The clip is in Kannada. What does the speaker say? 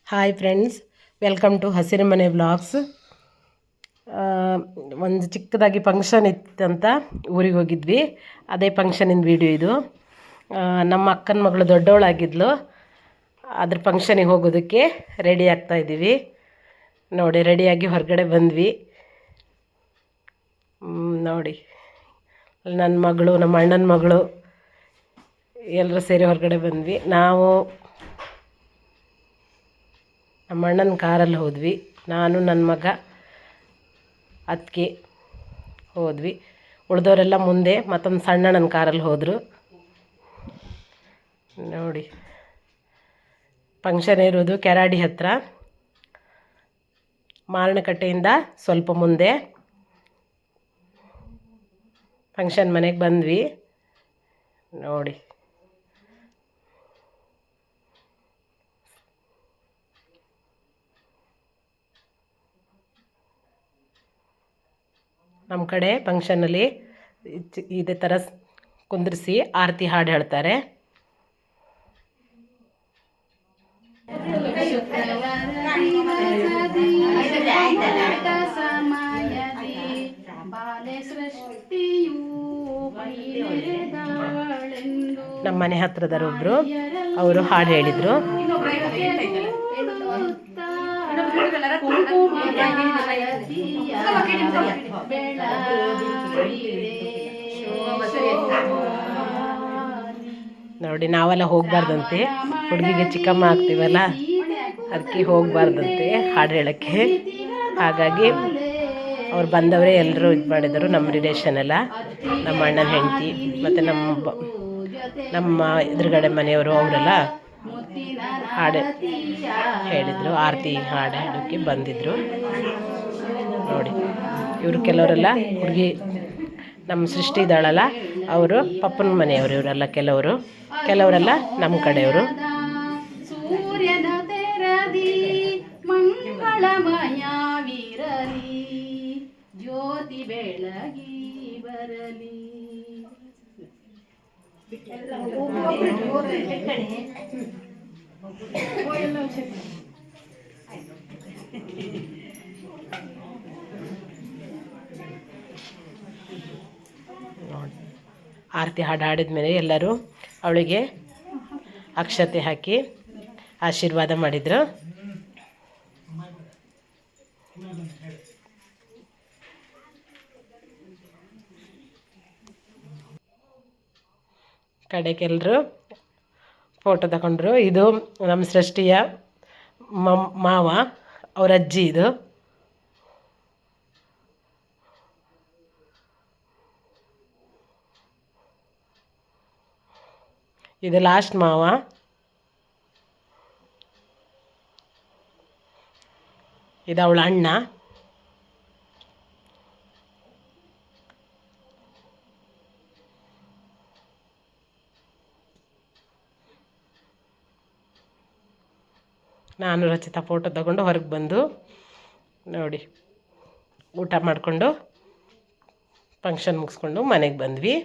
ಹಾಯ್ ಫ್ರೆಂಡ್ಸ್, ವೆಲ್ಕಮ್ ಟು ಹಸಿರು ಮನೆ ವ್ಲಾಗ್ಸ್. ಒಂದು ಚಿಕ್ಕದಾಗಿ ಫಂಕ್ಷನ್ ಇತ್ತಂತ ಊರಿಗೆ ಹೋಗಿದ್ವಿ. ಅದೇ ಫಂಕ್ಷನಿನ ವೀಡಿಯೋ ಇದು. ನಮ್ಮ ಅಕ್ಕನ ಮಗಳು ದೊಡ್ಡವಳಾಗಿದ್ಲು. ಅದ್ರ ಫಂಕ್ಷನಿಗೆ ಹೋಗೋದಕ್ಕೆ ರೆಡಿ ಆಗ್ತಾಯಿದ್ದೀವಿ. ನೋಡಿ, ರೆಡಿಯಾಗಿ ಹೊರಗಡೆ ಬಂದ್ವಿ. ನೋಡಿ, ನನ್ನ ಮಗಳು, ನಮ್ಮ ಅಣ್ಣನ ಮಗಳು ಎಲ್ಲರೂ ಸೇರಿ ಹೊರಗಡೆ ಬಂದ್ವಿ. ನಾವು ನಮ್ಮ ಅಣ್ಣನ ಕಾರಲ್ಲಿ ಹೋದ್ವಿ. ನಾನು, ನನ್ನ ಮಗ, ಅತ್ತಿಗೆ ಹೋದ್ವಿ. ಉಳಿದವರೆಲ್ಲ ಮುಂದೆ ಮತ್ತೊಂದು ಸಣ್ಣಣ್ಣನ ಕಾರಲ್ಲಿ ಹೋದರು. ನೋಡಿ, ಫಂಕ್ಷನ್ ಇರೋದು ಕೆರಾಡಿ ಹತ್ರ, ಮಾರಣಕಟ್ಟೆಯಿಂದ ಸ್ವಲ್ಪ ಮುಂದೆ. ಫಂಕ್ಷನ್ ಮನೆಗೆ ಬಂದ್ವಿ. ನೋಡಿ, ನಮ್ಮ ಕಡೆ ಫಂಕ್ಷನಲ್ಲಿ ಇದೇ ಥರ ಕುಂದಿರಿಸಿ ಆರತಿ ಹಾಡು ಹೇಳ್ತಾರೆ. ನಮ್ಮ ಮನೆ ಹತ್ರದವರೊಬ್ಬರು ಅವರು ಹಾಡು ಹೇಳಿದರು. ನೋಡಿ, ನಾವೆಲ್ಲ ಹೋಗಬಾರ್ದಂತೆ, ಹುಡುಗಿಗೆ ಚಿಕ್ಕಮ್ಮ ಆಗ್ತೀವಲ್ಲ, ಅದಕ್ಕೆ ಹೋಗಬಾರ್ದಂತೆ ಹಾಡು ಹೇಳೋಕ್ಕೆ. ಹಾಗಾಗಿ ಅವ್ರು ಬಂದವರೇ ಎಲ್ಲರೂ ಇದು ಮಾಡಿದರು. ನಮ್ಮ ರಿಲೇಷನ್ ಎಲ್ಲ, ನಮ್ಮ ಅಣ್ಣನ ಹೆಂಡತಿ ಮತ್ತು ನಮ್ಮ ಎದುರುಗಡೆ ಮನೆಯವರು ಅವರೆಲ್ಲ ಹಾಡು ಹೇಳಿದರು. ಆರತಿ ಹಾಡು ಹೇಳೋಕ್ಕೆ ಬಂದಿದ್ದರು. ನೋಡಿ, ಇವರು ಕೆಲವರೆಲ್ಲ ಹುಡುಗಿ ನಮ್ಮ ಸೃಷ್ಟಿ ಇದ್ದಾಳಲ್ಲ, ಅವರು ಪಪ್ಪನ ಮನೆಯವರು. ಇವರೆಲ್ಲ ಕೆಲವರೆಲ್ಲ ನಮ್ಮ ಕಡೆಯವರು. ಸೂರ್ಯನ ತೆರದಿ ಮಂಗಳಮಯವಿರಲಿ, ಜ್ಯೋತಿ ಬೆಳಗಿ ಬರಲಿ. ಆರತಿ ಹಾಡು ಹಾಡಿದ ಮೇಲೆ ಎಲ್ಲರೂ ಅವಳಿಗೆ ಅಕ್ಷತೆ ಹಾಕಿ ಆಶೀರ್ವಾದ ಮಾಡಿದರು. ಕಡೆಗೆಲ್ಲರೂ ಫೋಟೋ ತಗೊಂಡ್ರು. ಇದು ನಮ್ಮ ಸೃಷ್ಟಿಯ ಮಾವ, ಅವರ ಅಜ್ಜಿ. ಇದು ಲಾಸ್ಟ್ ಮಾವ. ಇದು ಅವಳ ಅಣ್ಣ. ನಾನು ರಚಿತಾ ಫೋಟೋ ತಗೊಂಡು ಹೊರಗೆ ಬಂದು ನೋಡಿ ಊಟ ಮಾಡಿಕೊಂಡು ಫಂಕ್ಷನ್ ಮುಗಿಸ್ಕೊಂಡು ಮನೆಗೆ ಬಂದ್ವಿ.